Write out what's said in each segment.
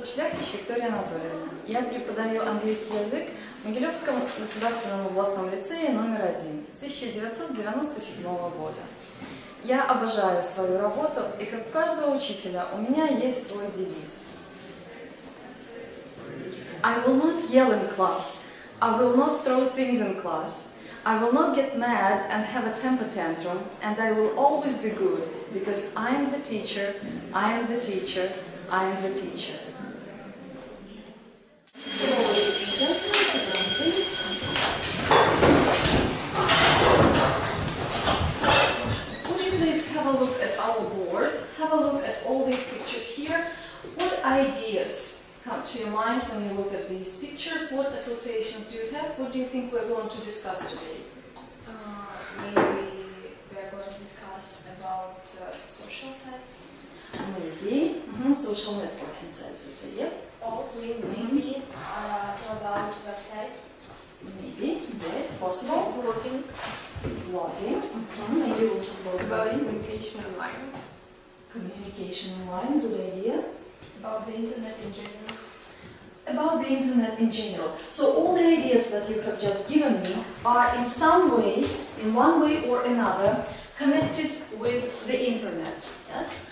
Шляхтич Виктория Анатольевна. Я преподаю английский язык в Могилевском государственном областном лицее номер 1 с 1997 года. Я обожаю свою работу, и как у каждого учителя у меня есть свой девиз. I will not yell in class. I will not throw things in class. I will not get mad and have a temper tantrum, and I will always be good, because I am the teacher, I am the teacher, I am the teacher. Ladies and gentlemen, sit down, please. Would you please have a look at our board? Have a look at all these pictures here. What ideas come to your mind when you look at these pictures? What associations do you have? What do you think we're going to discuss today? Maybe we are going to discuss about social sites. Maybe social networking sites, we say, yeah. Or we maybe talk about websites. Maybe, yeah, it's possible. Blogging. Blogging. Maybe we'll talk about communication online. Communication online, good idea. About the internet in general. About the internet in general. So all the ideas that you have just given me are in some way, in one way or another, connected with the internet. Yes?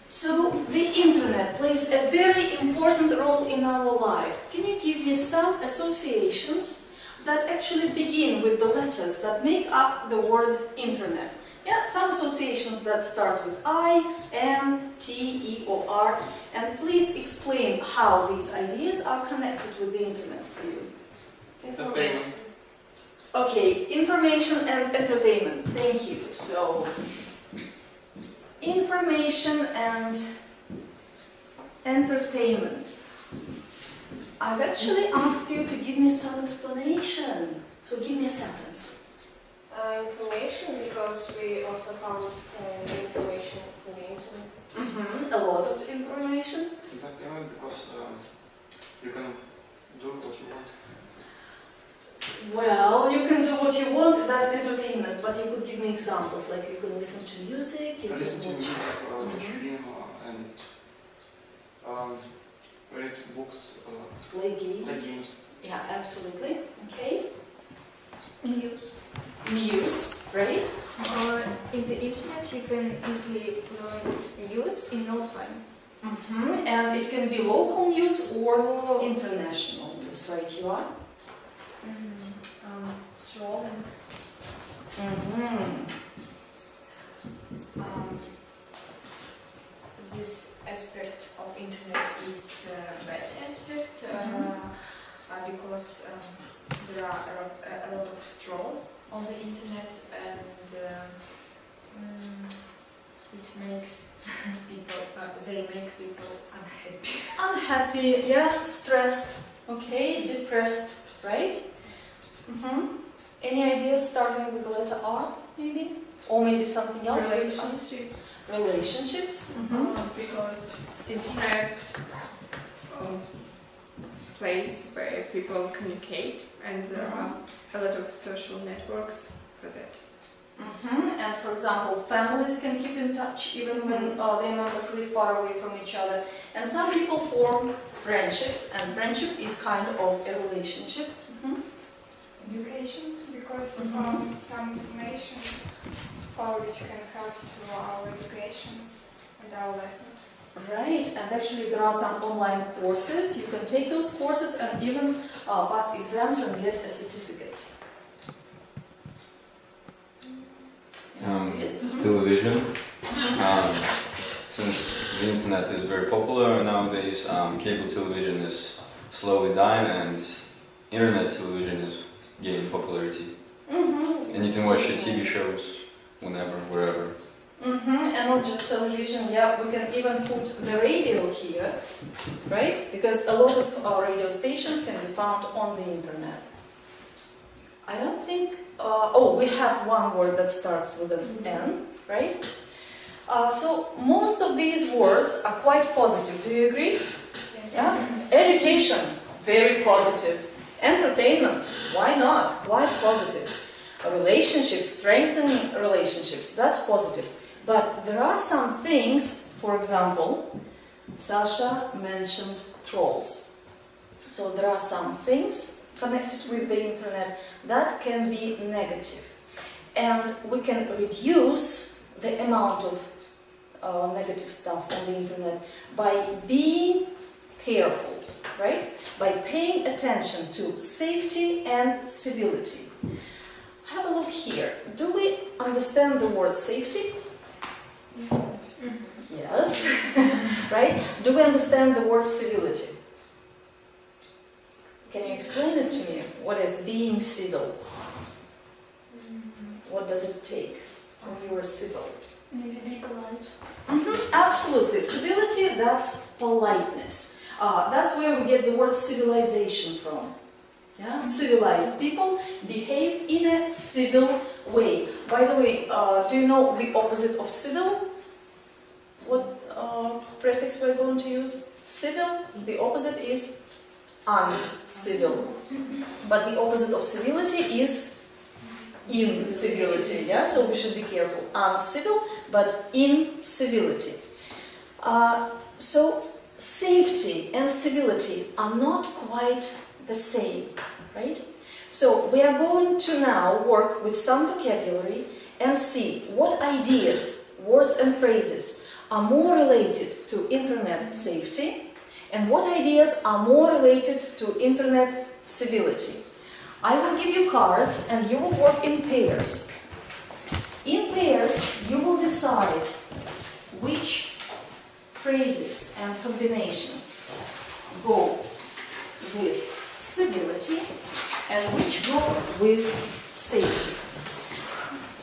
So the internet plays a very important role in our life. Can you give me some associations that actually begin with the letters that make up the word internet? Yeah, some associations that start with I, N, T, E, or R, and please explain how these ideas are connected with the internet for you. Information. Okay, information and entertainment. Thank you. So, information and entertainment. I've actually asked you to give me some explanation. So give me a sentence. Information, because we also found information on the internet. A lot of information. Entertainment, because you can do what you want. Well, you can do what you want, that's entertainment, but you could give me examples, like you can listen to music, you can Listen to watch... music, watch film, and read books, Play play games. games. Yeah, absolutely. Okay. News. News, right? In the internet you can easily learn news in no time. And it can be local news or international news, right? You are? Trolling. This aspect of internet is a bad aspect because there are a lot of trolls on the internet, and it makes people they make people unhappy. Unhappy, yeah, stressed, okay, depressed, right? Any ideas starting with the letter R, maybe? Or maybe something else? Relationships. Because internet place where people communicate, and there are a lot of social networks for that. And for example, families can keep in touch even when their members live far away from each other. And some people form friendships, and friendship is kind of a relationship. Education, because we found some information which can help to our education and our lessons. Right, and actually there are some online courses. You can take those courses and even pass exams and get a certificate. Yes? Television. Since the internet is very popular nowadays, cable television is slowly dying, and internet television is gaining popularity. And you can watch your TV shows whenever, wherever. And not just television, yeah, we can even put the radio here, right? Because a lot of our radio stations can be found on the internet. I don't think... we have one word that starts with an N, right? So most of these words are quite positive. Do you agree? Yes. Yeah? Education, very positive. Entertainment, why not? Quite positive. Relationships, strengthening relationships, that's positive. But there are some things, for example, Sasha mentioned trolls. So there are some things connected with the internet that can be negative. And we can reduce the amount of negative stuff on the internet by being careful, right? By paying attention to safety and civility. Have a look here. Do we understand the word safety? Yes. Right? Do we understand the word civility? Can you explain it to me? What is being civil? What does it take when you are civil? Be polite. Absolutely. Civility, that's politeness. That's where we get the word civilization from. Yeah? Civilized people behave in a civil way. By the way, do you know the opposite of civil? What prefix we're going to use? Civil. The opposite is uncivil. But the opposite of civility is incivility. Yeah? So we should be careful. Uncivil, but incivility. So safety and civility are not quite the same, right? So we are going to now work with some vocabulary and see what ideas, words and phrases are more related to internet safety and what ideas are more related to internet civility. I will give you cards and you will work in pairs. In pairs, you will decide which phrases and combinations go with civility and which go with safety.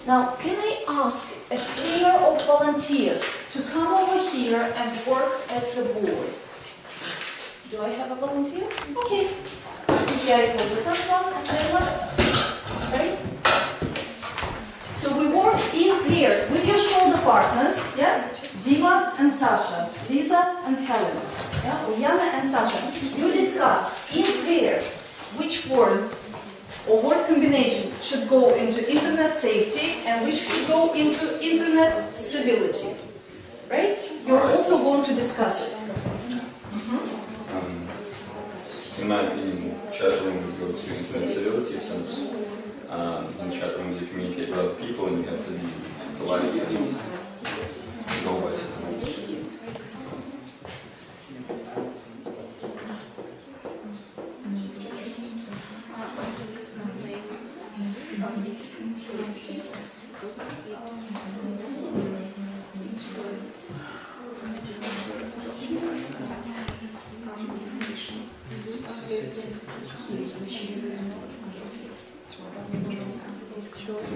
Now, can I ask a pair of volunteers to come over here and work at the board? Do I have a volunteer? Okay. Here was the first one and then one. Right? So we work in pairs with your shoulder partners, yeah? Dima and Sasha, Lisa and Helen, yeah? Ulyana and Sasha. You discuss in pairs which word or word combination should go into internet safety and which should go into internet civility. Right? You're also going to discuss it. In my opinion, chat room would go to internet civility since in chat rooms you communicate with other people and you have to be polite and go by something.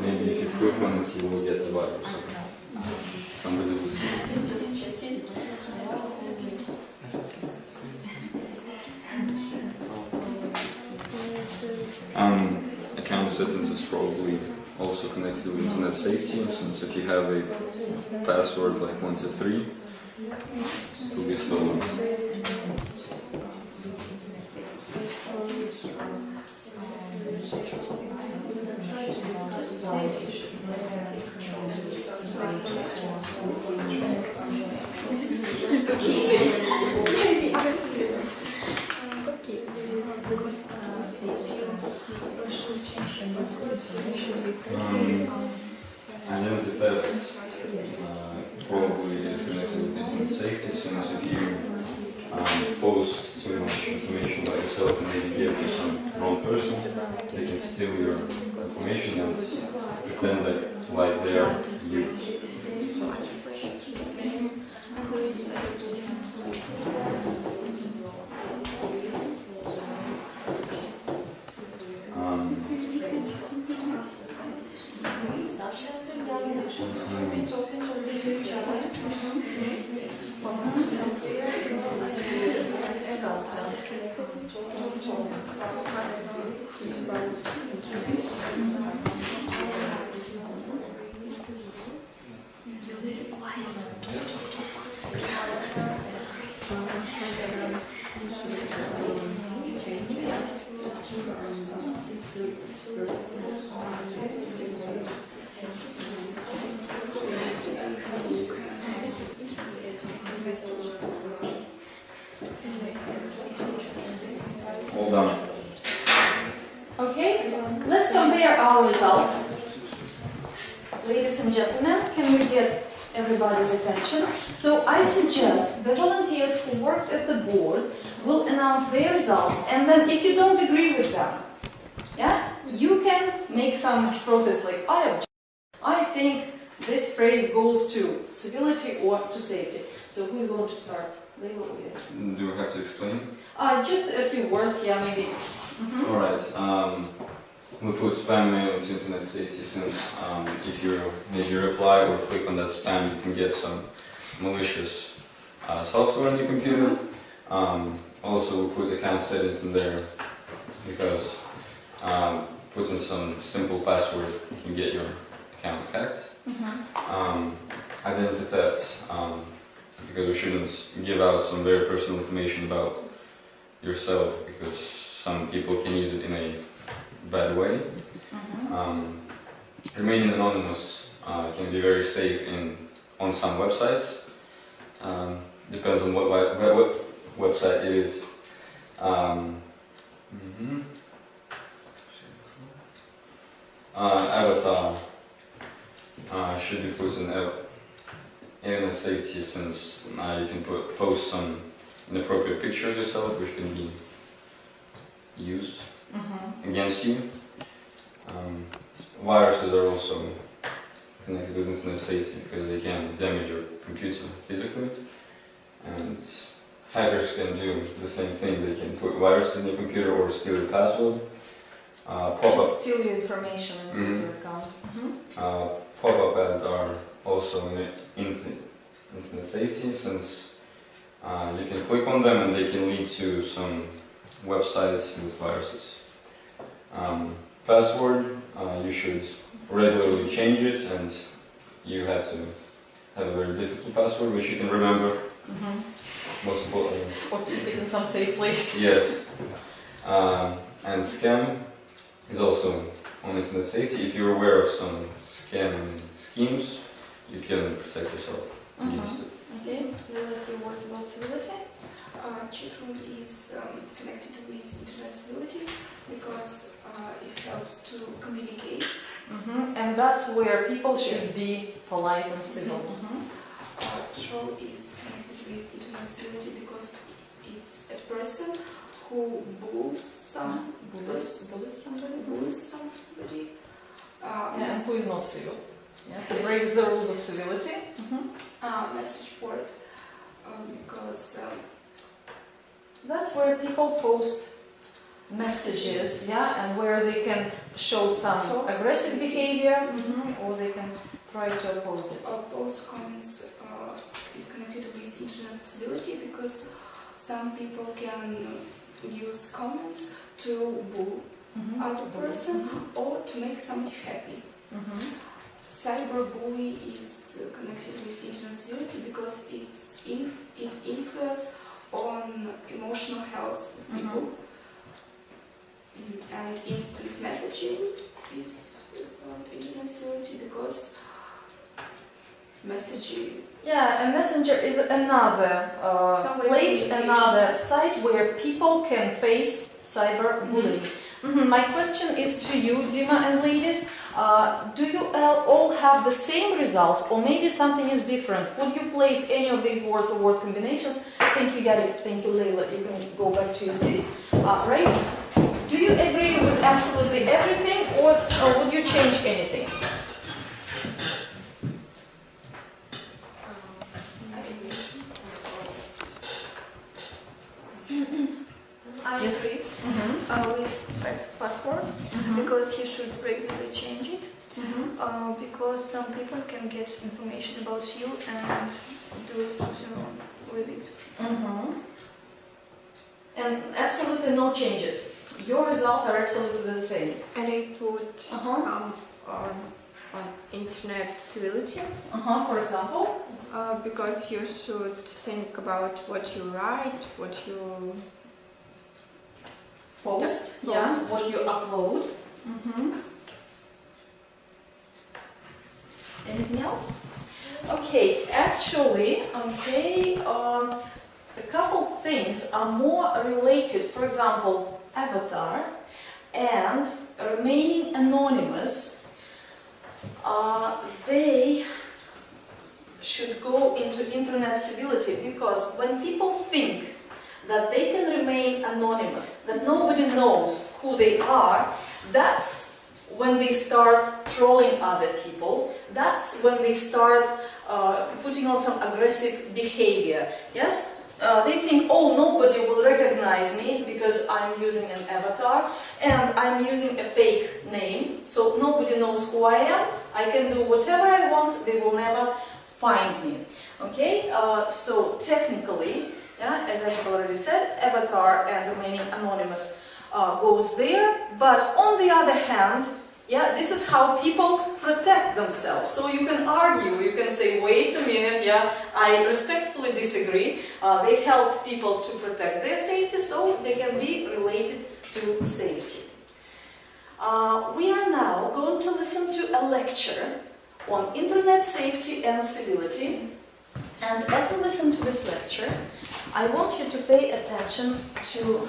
Maybe if you click on it, you will get the vibe or something. Somebody will see. Just check it. Account settings is probably also connected with internet safety, since if you have a password like 123, it will be stolen. Identity theft probably is connected with internet safety, since if you post too much information about yourself and maybe give it to some wrong person, they can steal your information and pretend like they are you. Sasha and Daniel should be talking to each other. You're very quiet. Done. Okay, let's compare our results. Ladies and gentlemen, can we get everybody's attention? So I suggest the volunteers who worked at the board will announce their results, and then if you don't agree with them, yeah, you can make some protest like, I think this phrase goes to civility or to safety. So who's going to start? Do we have to explain? Just a few words, yeah, maybe. Alright, we put spam mail into internet safety since if you maybe reply or click on that spam, you can get some malicious software on your computer. Also, we put account settings in there because putting some simple password can get your account hacked. Identity theft, because we shouldn't give out some very personal information about yourself because some people can use it in a bad way. Remaining anonymous can be very safe on some websites. Depends on what website it is. Avatar should be put in internet safety since you can post some inappropriate picture of yourself which can be used against you. Viruses are also connected with internet safety because they can damage your computer physically, and hackers can do the same thing. They can put viruses in your computer or steal your password. Just steal your information and use your account. Pop-up ads are also internet safety since you can click on them and they can lead to some websites with viruses. Password, you should regularly change it, and you have to have a very difficult password which you can remember. Most importantly. Or keep it in some safe place. Yes. And scam is also on internet safety. If you're aware of some scam schemes, you can protect yourself against it. Okay, a few words about civility. Chat room is connected with internet civility because it helps to communicate. And that's where people should be polite and civil. Troll is connected with internet civility because it's a person who bullies somebody. And who is not civil. Yeah, who breaks the rules of civility. Message board because that's where people post messages, yeah, and where they can show some aggressive behavior, or they can try to oppose it. Post comments is connected with internet civility because some people can use comments to bull other person or to make somebody happy. Cyberbully is connected with internet civility because it influences on emotional health of people. And instant messaging is about internet civility because messaging. Yeah, a messenger is another place, another site where people can face cyberbullying. My question is to you, Dima and ladies. Do you all have the same results, or maybe something is different? Would you place any of these words or word combinations? Thank you, Gary. Thank you, Leila. You can go back to your seats. Right? Do you agree with absolutely everything, or would you change anything? I agree with password because you should regularly change it because some people can get information about you and do something wrong with it. And absolutely no changes. Your results are absolutely the same. And I put on internet civility. For example? Because you should think about what you write, what you post, what you upload. Anything else? Okay, actually, a couple things are more related. For example, avatar and remaining anonymous, they should go into internet civility, because when people think that they can remain anonymous, that nobody knows who they are, that's when they start trolling other people, that's when they start putting on some aggressive behavior. Yes? They think, oh, nobody will recognize me because I'm using an avatar and I'm using a fake name, so nobody knows who I am, I can do whatever I want, they will never find me. Okay? So technically, yeah, as I have already said, avatar and remaining anonymous goes there, but on the other hand, yeah, this is how people protect themselves. So you can argue, you can say, wait a minute, yeah, I respectfully disagree. They help people to protect their safety, so they can be related to safety. We are now going to listen to a lecture on internet safety and civility. And as we listen to this lecture, I want you to pay attention to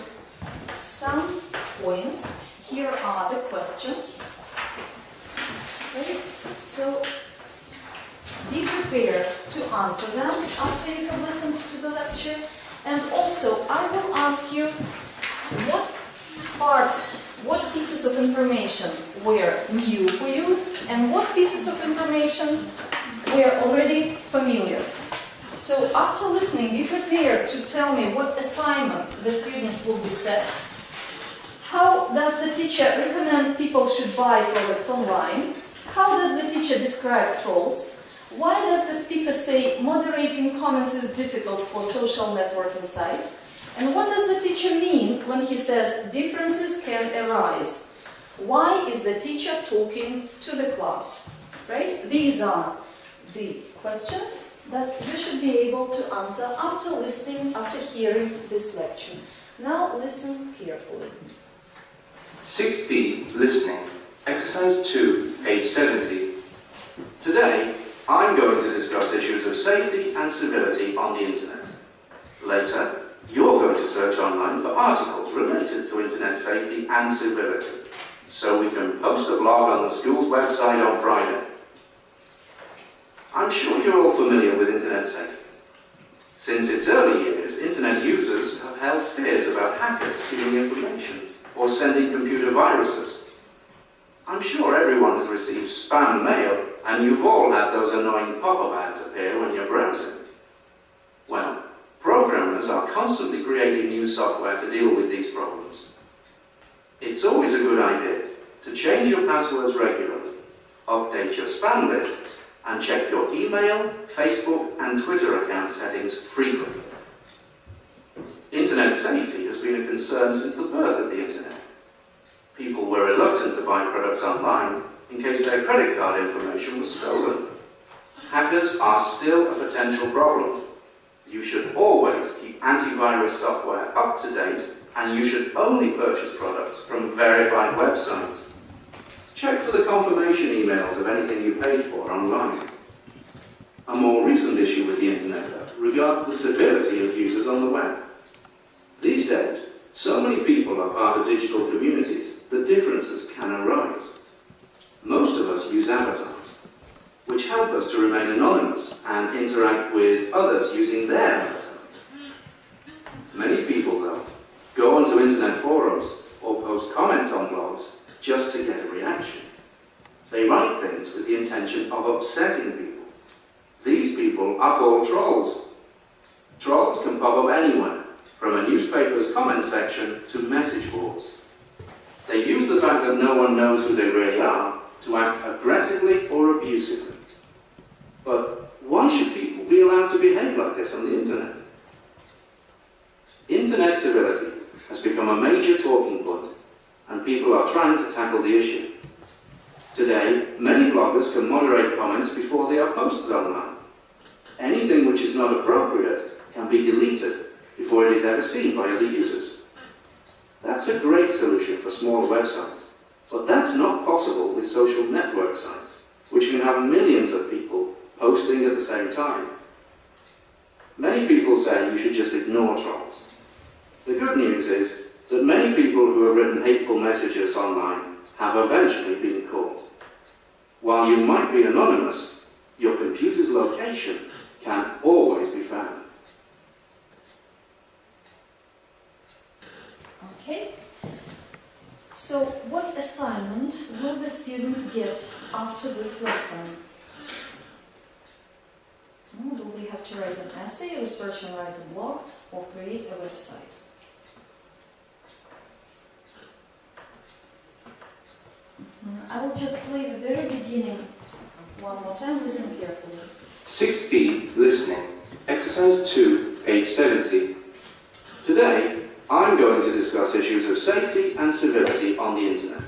some points. Here are the questions. Okay? So be prepared to answer them after you have listened to the lecture. And also, I will ask you what parts, what pieces of information were new for you and what pieces of information were already familiar. So after listening, be prepared to tell me what assignment the students will be set. How does the teacher recommend people should buy products online? How does the teacher describe trolls? Why does the speaker say moderating comments is difficult for social networking sites? And what does the teacher mean when he says differences can arise? Why is the teacher talking to the class? Right? These are the questions that you should be able to answer after listening, after hearing this lecture. Now listen carefully. 6D Listening, Exercise 2, page 70. Today, I'm going to discuss issues of safety and civility on the internet. Later, you're going to search online for articles related to internet safety and civility, so we can post a blog on the school's website on Friday. I'm sure you're all familiar with internet safety. Since its early years, internet users have held fears about hackers stealing information or sending computer viruses. I'm sure everyone has received spam mail, and you've all had those annoying pop-up ads appear when you're browsing. Well, programmers are constantly creating new software to deal with these problems. It's always a good idea to change your passwords regularly, update your spam lists, and check your email, Facebook, and Twitter account settings frequently. Internet safety has been a concern since the birth of the internet. People were reluctant to buy products online in case their credit card information was stolen. Hackers are still a potential problem. You should always keep antivirus software up to date, and you should only purchase products from verified websites. Check for the confirmation emails of anything you paid for online. A more recent issue with the internet, though, regards the civility of users on the web. These days, so many people are part of digital communities that differences can arise. Most of us use avatars, which help us to remain anonymous and interact with others using their avatars. Many people, though, go onto internet forums or post comments on blogs just to get a reaction. They write things with the intention of upsetting people. These people are called trolls. Trolls can pop up anywhere, from a newspaper's comment section to message boards. They use the fact that no one knows who they really are to act aggressively or abusively. But why should people be allowed to behave like this on the internet? Internet civility has become a major talking point, and people are trying to tackle the issue. Today, many bloggers can moderate comments before they are posted online. Anything which is not appropriate can be deleted before it is ever seen by other users. That's a great solution for smaller websites, but that's not possible with social network sites, which can have millions of people posting at the same time. Many people say you should just ignore trolls. The good news is that many people who have written hateful messages online have eventually been caught. While you might be anonymous, your computer's location can always be found. Okay. So, what assignment will the students get after this lesson? Will they have to write an essay, research and write a blog, or create a website? I will just play the very beginning one more time. Listen carefully. 6D Listening. Exercise 2, page 70. Today, I'm going to discuss issues of safety and civility on the internet.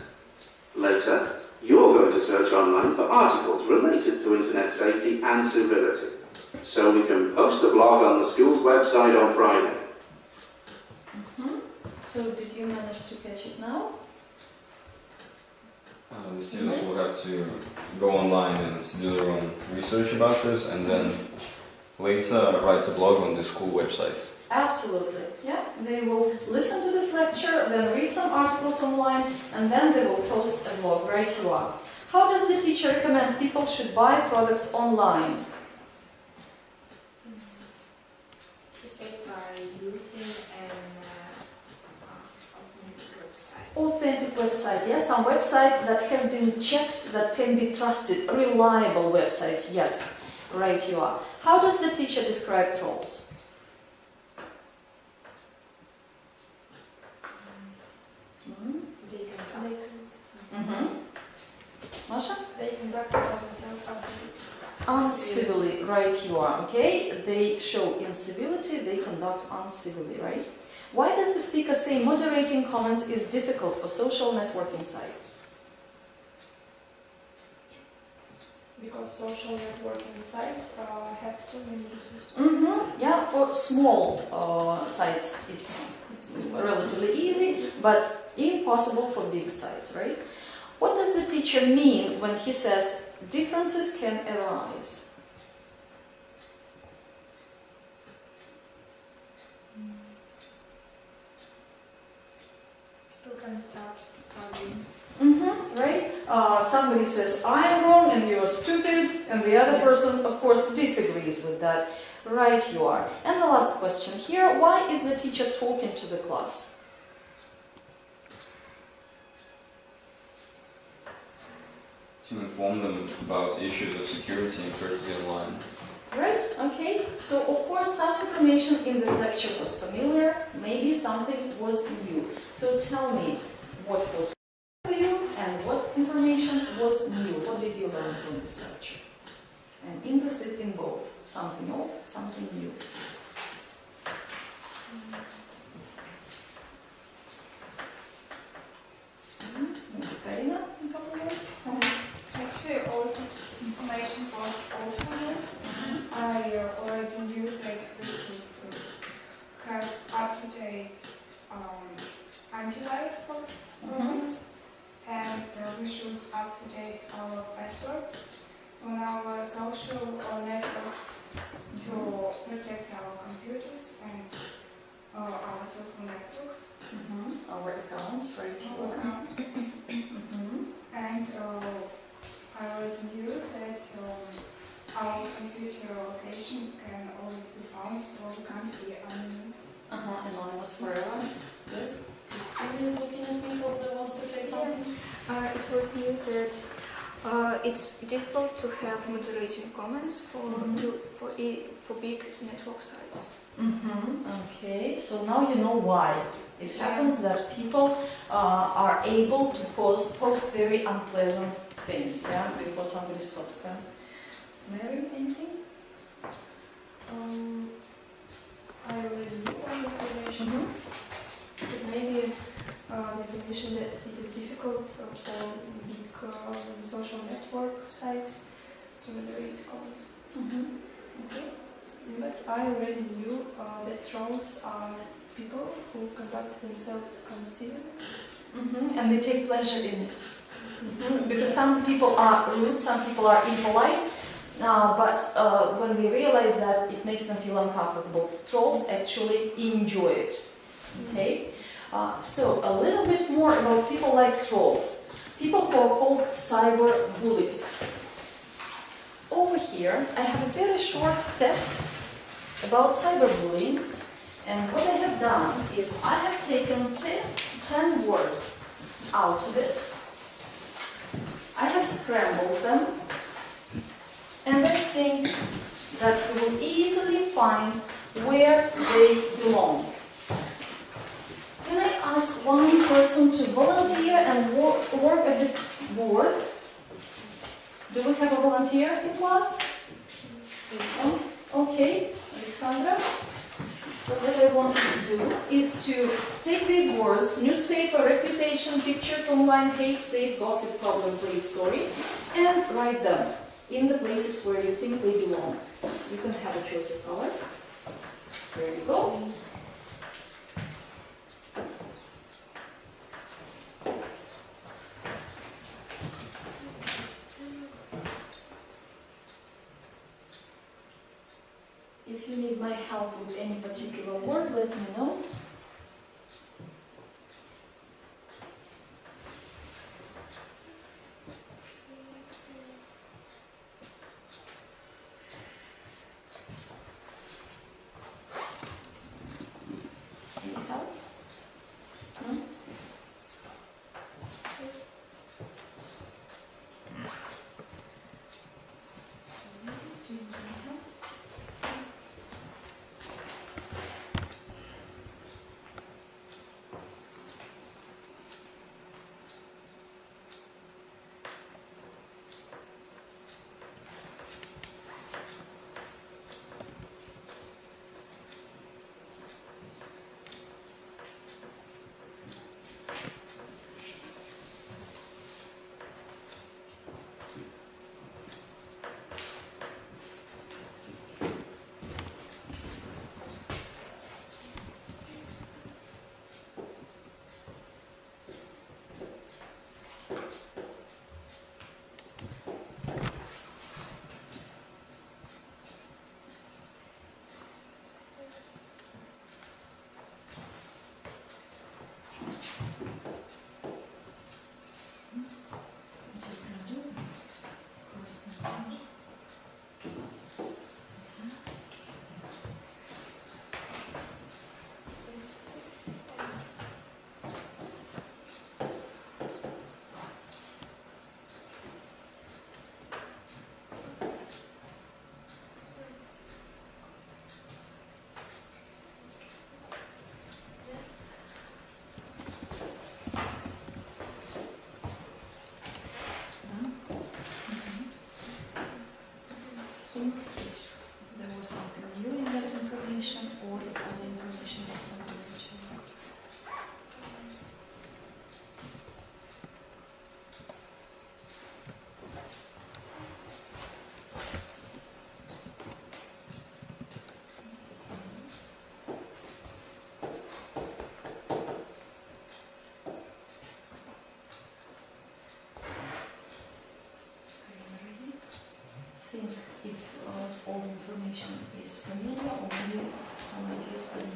Later, you're going to search online for articles related to internet safety and civility, so we can post a blog on the school's website on Friday. So, did you manage to catch it now? The students will have to go online and do their own research about this, and then later write a blog on the school website. Absolutely, yeah. They will listen to this lecture, then read some articles online, and then they will post a blog. Right you are. How does the teacher recommend people should buy products online? He said by using an authentic website. Authentic website, yes. Some website that has been checked, that can be trusted, reliable websites, yes. Right you are. How does the teacher describe trolls? They conduct. Masha? They conduct themselves uncivilly. Uncivilly, right you are, okay? They show incivility, they conduct uncivilly, right? Why does the speaker say moderating comments is difficult for social networking sites? Because social networking sites have too many users. Yeah, for small sites it's relatively easy, but impossible for big sites, right? What does the teacher mean when he says differences can arise? People can start arguing. Right? Somebody says, I am wrong and you are stupid, and the other person, of course, disagrees with that. Right you are. And the last question here, why is the teacher talking to the class? To inform them about issues of security and courtesy online. Right, okay. So, of course, some information in this lecture was familiar, maybe something was new. So tell me, what was for you and what information was new? What did you learn from this lecture? I'm interested in both. Something old, something new. Maybe Karina, in a couple of words? Actually, all the information was old for me. I already knew that we should have up-to-date antivirus programs, and we should up-to-date our password on our social networks to protect our computers and our social networks. Our accounts, right? Our accounts. And I always knew that our computer location can always be found, so we can't be anonymous. Anonymous forever. Yes. Christine is looking at me, probably wants to say something. It was new that it's difficult to have moderating comments for big network sites. Okay, so now you know why. It happens that people are able to post very unpleasant things, yeah, before somebody stops them. Mary, anything? I already knew all the information. But maybe the information that it is difficult for big social network sites to moderate comments. Okay. But I already knew that trolls are people who conduct themselves uncivilly. And they take pleasure in it. Because some people are rude, some people are impolite, but when they realize that it makes them feel uncomfortable, trolls actually enjoy it. Okay? So a little bit more about people like trolls. People who are called cyber bullies. Over here, I have a very short text about cyberbullying, and what I have done is I have taken 10 words out of it. I have scrambled them, and I think that you will easily find where they belong. Can I ask one person to volunteer and work at the board? Do we have a volunteer in class? Okay, Alexandra. So what I want you to do is to take these words: newspaper, reputation, pictures, online, hate, safe, gossip, problem, place, story, and write them in the places where you think they belong. You can have a choice of color. There you go. If you need my help with any particular word, let me know. Any help? No? Do you need help? There was something new in that information, or if all the information was from the original. Think if all information is familiar or maybe some ideas are new.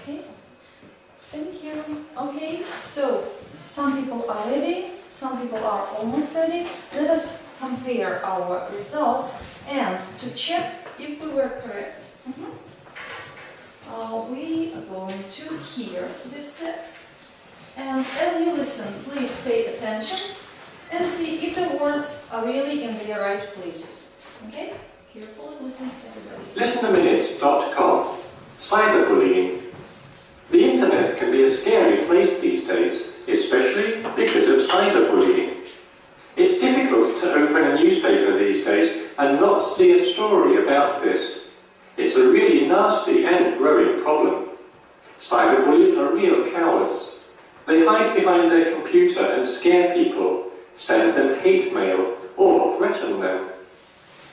Okay, thank you. Okay, so Some people are ready, some people are almost ready. Let us compare our results and to check if we were correct. We are going to hear this text, and as you listen, please pay attention and see if the words are really in their right places. Okay? Carefully listen to everybody. Listenaminute.com. Cyberbullying. The internet can be a scary place these days, especially because of cyberbullying. It's difficult to open a newspaper these days and not see a story about this. It's a really nasty and growing problem. Cyberbullies are real cowards. They hide behind their computer and scare people, send them hate mail, or threaten them.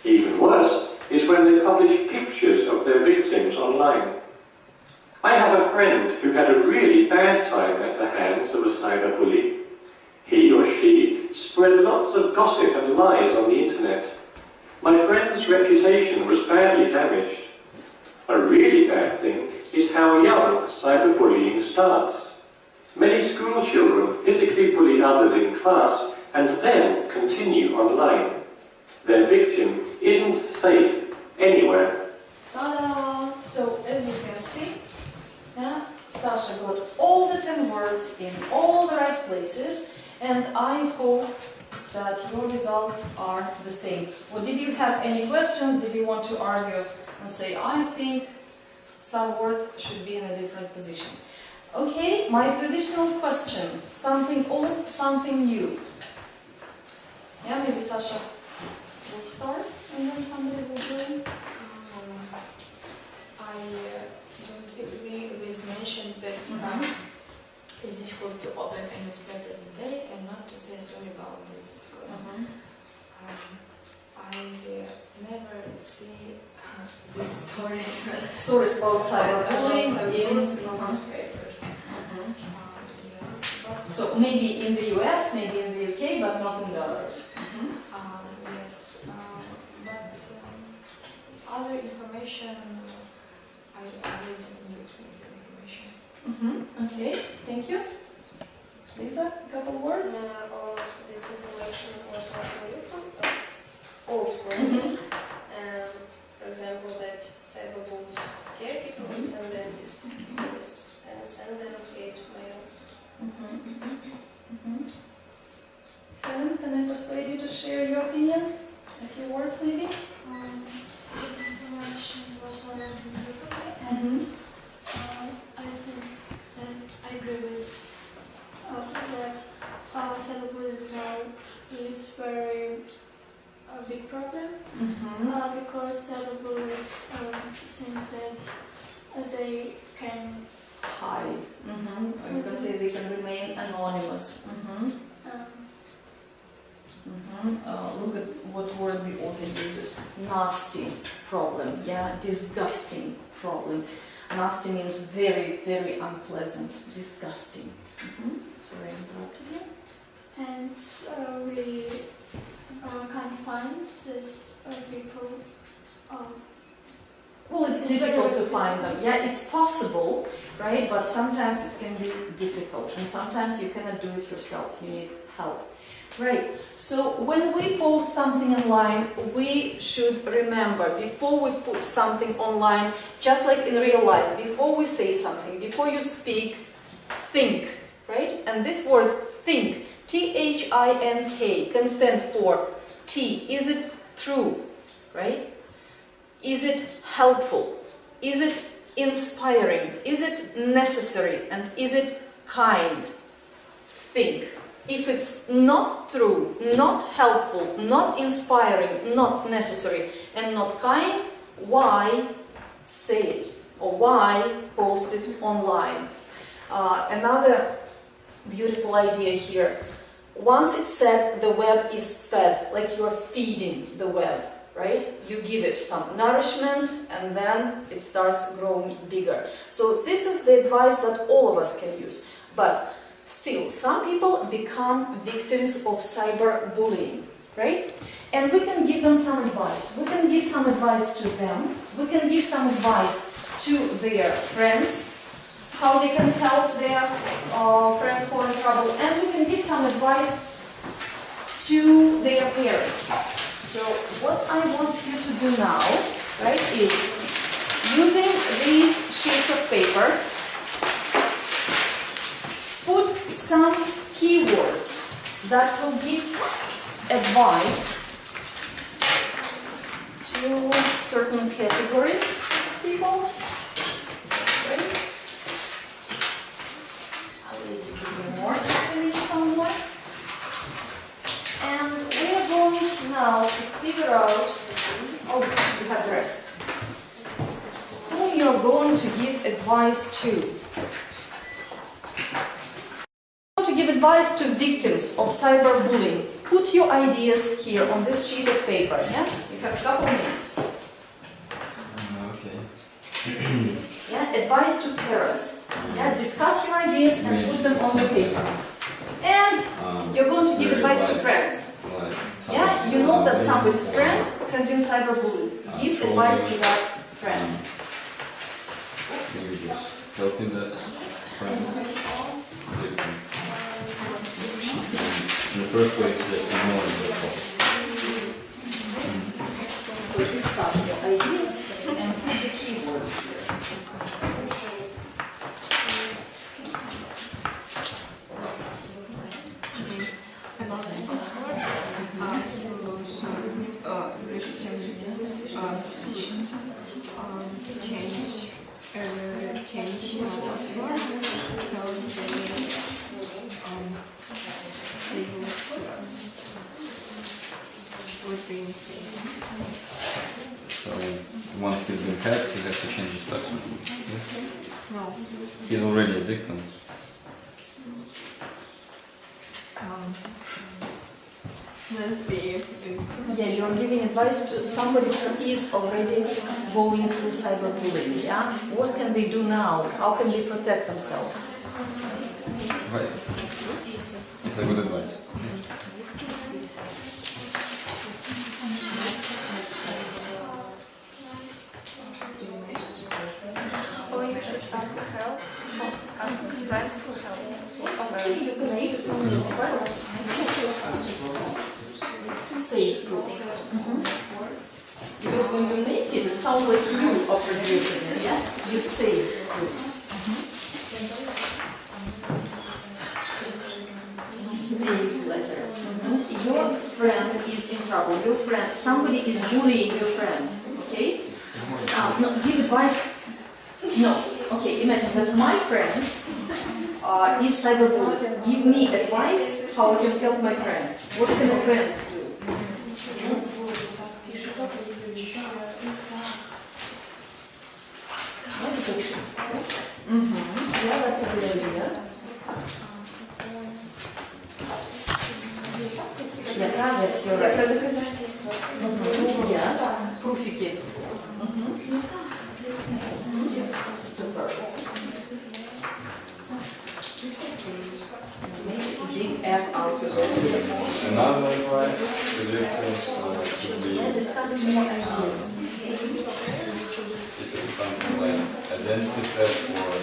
Even worse is when they publish pictures of their victims online. I have a friend who had a really bad time at the hands of a cyberbully. He or she spread lots of gossip and lies on the internet. My friend's reputation was badly damaged. A really bad thing is how young cyberbullying starts. Many school children physically bully others in class and then continue online. Their victim isn't safe anywhere. Ta-da! So, as you can see, Sasha got all the 10 words in all the right places, and I hope that your results are the same. Or did you have any questions? Did you want to argue and say, I think some word should be in a different position? Okay, my traditional question, something old, something new. Yeah, maybe Sasha will start and then somebody will join. I don't agree with mentions that it's difficult to open a newspaper today and not to say a story about this, because I never see these stories. Stories about cyberbullying in newspapers. Yes, but so maybe in the US, maybe in the UK, but not in the others. yes, but other information I read this information. Okay, thank you. Lisa, a couple words? All of this information was also new old for me. For example, that cyberbullies scare people and send them news and send them hate mails. Helen, can I persuade you to share your opinion? A few words maybe? This information was not new for me, and I think that I agree with also that cyberbullying now is very a big problem because cyberbullies think that they can Hide. Or you can say they can remain anonymous. Look at what word the author uses. Nasty problem, yeah, disgusting problem. Nasty means very, very unpleasant, disgusting. Sorry, I interrupted you. and we can find these people. Well, it's difficult to find them. Yeah, it's possible, right? But sometimes it can be difficult, and sometimes you cannot do it yourself. You need help. Right, so when we post something online, we should remember, before we put something online, just like in real life, before we say something, before you speak, think, right? And this word think, T-H-I-N-K, can stand for T. Is it true, right? Is it helpful? Is it inspiring? Is it necessary? And is it kind? Think. If it's not true, not helpful, not inspiring, not necessary, and not kind, why say it? Or why post it online? Another beautiful idea here. Once it's said, the web is fed, like you're feeding the web, right? You give it some nourishment and then it starts growing bigger. So this is the advice that all of us can use. But still, some people become victims of cyberbullying, right? And we can give them some advice. We can give some advice to them. We can give some advice to their friends, how they can help their friends who are in trouble, and we can give some advice to their parents. So what I want you to do now, right, is using these sheets of paper, put some keywords that will give advice to certain categories of people. Right? I need to give you more information somewhere. And we are going now to figure out, oh, you have the rest. Who you're going to give advice to. To give advice to victims of cyberbullying. Put your ideas here on this sheet of paper, yeah? You have a couple minutes. Okay. Yeah, advice to parents. Yeah, discuss your ideas and put them on the paper. And you're going to give advice to friends. Yeah, you know that somebody's friend has been cyberbullied. Give advice to that friend. Maybe just helping that friend. Victim. In the first place, just ignoring the problem. So discuss your ideas and put the keywords here. Change password, so they would be insane. So once he's been hacked, he has to change his password. Yes? No. He's already a victim. Let's be Yeah, you're giving advice to somebody who is already going through cyberbullying, yeah? What can they do now? How can they protect themselves? Right. It's a good advice. Or you should ask help, ask friends for help. Safe group. Because when you make it, it sounds like you are producing it. Yes, you save group. Big letters. Your friend is in trouble. Your friend, somebody is bullying your friend. Okay? No, give advice. No. Okay, imagine that my friend is cyberbullied. Give me advice how I can help my friend. What can a friend do? Yeah, that's a good idea. Yes, you're right. Yes, proofiki. Super. Make a big F out of it. Another advice to victims should be Discuss more ideas. if it's something like identity theft or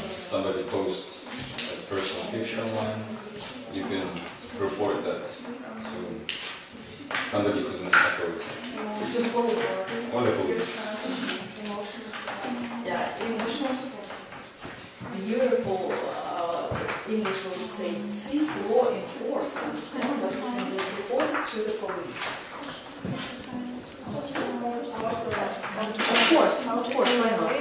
somebody posts a personal picture online, you can report that to somebody who's in authority. The police. Or the police. Yeah, emotional support. Beautiful English would say, seek law enforcement, and that you can just report it to the police. Of course, why not?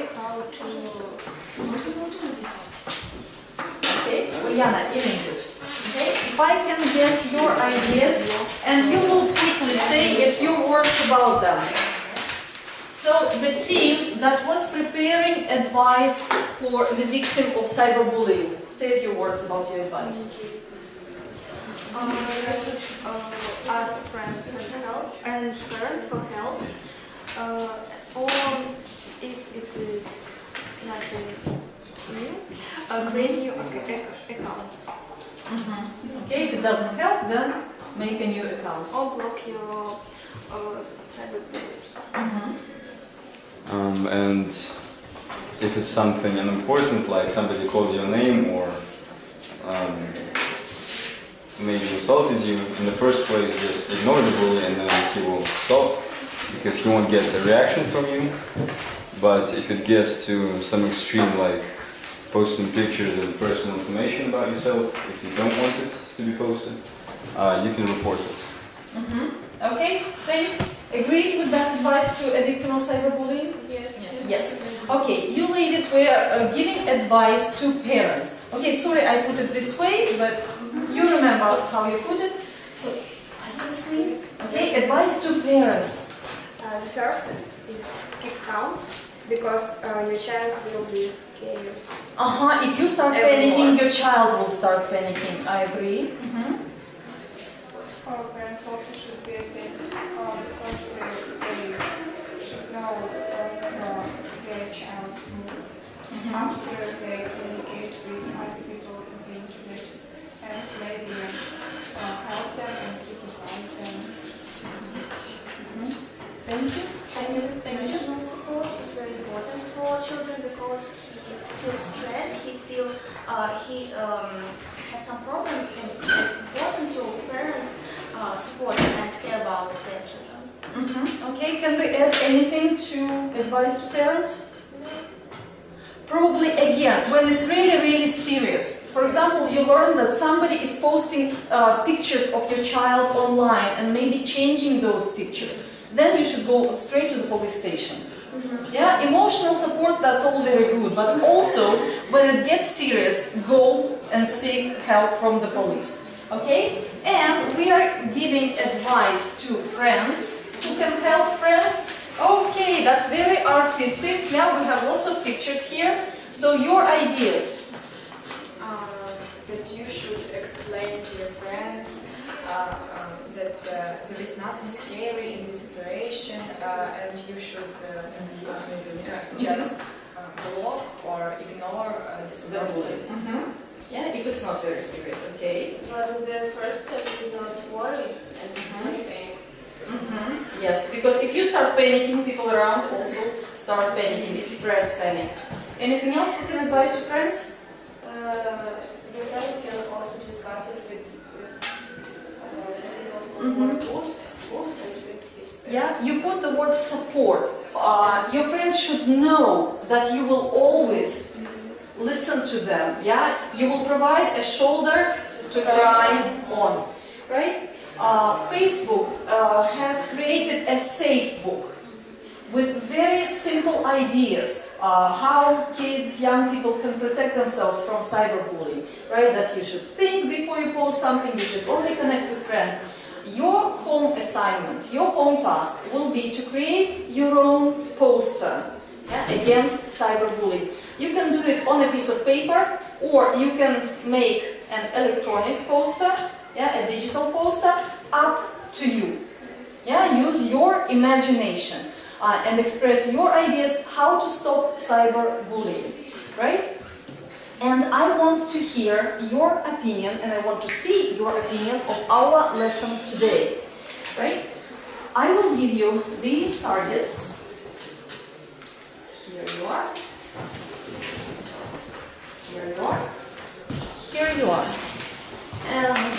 Okay, Uliana, in English. Okay, if I can get your ideas, and you will quickly say a few words about them. So the team that was preparing advice for the victim of cyberbullying, say a few words about your advice. You should ask friends and parents for help, or if it is nothing new, create new account. Okay, if it doesn't help, then make a new account. Or block your cyberbullies. And if it's something unimportant, like somebody called your name or maybe insulted you, in the first place just ignore the bully and then he will stop, because he won't get a reaction from you. But if it gets to some extreme, like posting pictures and personal information about yourself, if you don't want it to be posted, you can report it. Okay, thanks. Agreed with that advice to a victim of cyberbullying? Yes. Yes. Okay, you ladies were giving advice to parents. Okay, sorry I put it this way, but you remember how you put it. So, are you listening? Okay, advice to parents. The first is keep calm, because your child will be scared. If you start panicking, your child will start panicking. I agree. Parents also should be attentive because they should know of their child's mood after they communicate with other people on the internet, and maybe help them and give advice them. Thank you. Emotional support is very important for children because he feels stress, he has some problems, and it's important to parents support and care about their children. Okay, can we add anything to advice to parents? Probably again, when it's really, really serious. For example, you learn that somebody is posting pictures of your child online and maybe changing those pictures. Then you should go straight to the police station. Yeah, emotional support, that's all very good, but also when it gets serious, go and seek help from the police. Okay? And we are giving advice to friends who can help friends. Okay, that's very artistic. Yeah, we have lots of pictures here. So your ideas? That you should explain to your friends that there is nothing scary in this situation, and you should just block or ignore this person. Yeah, if it's not very serious, okay? But the first step is not worry and panic. Yes, because if you start panicking, people around also start panicking. It spreads panic. Anything else you can advise to friends? The friend can also discuss it with people who are good and with his parents. Yeah, you put the word support. Your friends should know that you will always listen to them. Yeah, you will provide a shoulder to cry on, right? Facebook has created a safe book with very simple ideas how kids, young people can protect themselves from cyberbullying, right? That you should think before you post something, you should only connect with friends. Your home assignment, your home task will be to create your own poster against cyberbullying. You can do it on a piece of paper, or you can make an electronic poster, a digital poster, up to you. Use your imagination and express your ideas how to stop cyberbullying, right? And I want to hear your opinion, and I want to see your opinion of our lesson today, right? I will give you these targets. Here you are. Here you are. Here you are. And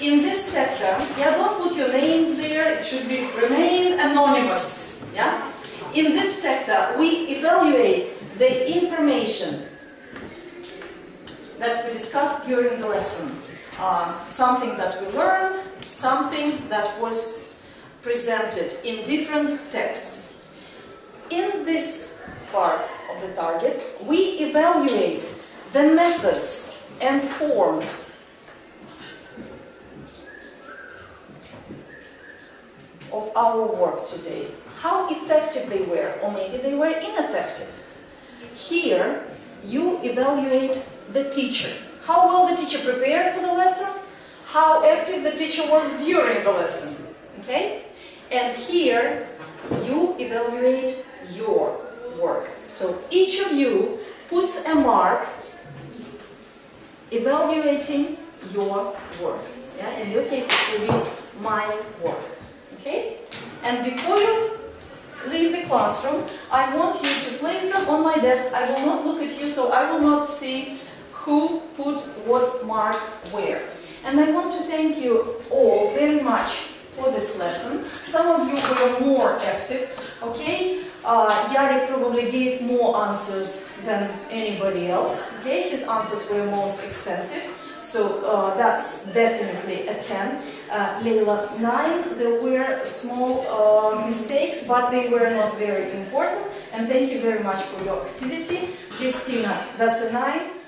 in this sector, don't put your names there, it should be remain anonymous. In this sector, we evaluate the information that we discussed during the lesson. Something that we learned, something that was presented in different texts. In this part of the target, we evaluate the methods and forms of our work today. How effective they were, or maybe they were ineffective. Here, you evaluate the teacher. How well the teacher prepared for the lesson, how active the teacher was during the lesson. Okay? And here, you evaluate your work. So each of you puts a mark evaluating your work. In your case, it will be my work. Okay? And before you leave the classroom, I want you to place them on my desk. I will not look at you, so I will not see who put what mark where. And I want to thank you all very much for this lesson. Some of you were more active, okay? Yari probably gave more answers than anybody else, okay? His answers were most extensive, so that's definitely a 10. Leila, 9. There were small mistakes, but they were not very important. And thank you very much for your activity. Christina, that's a 9.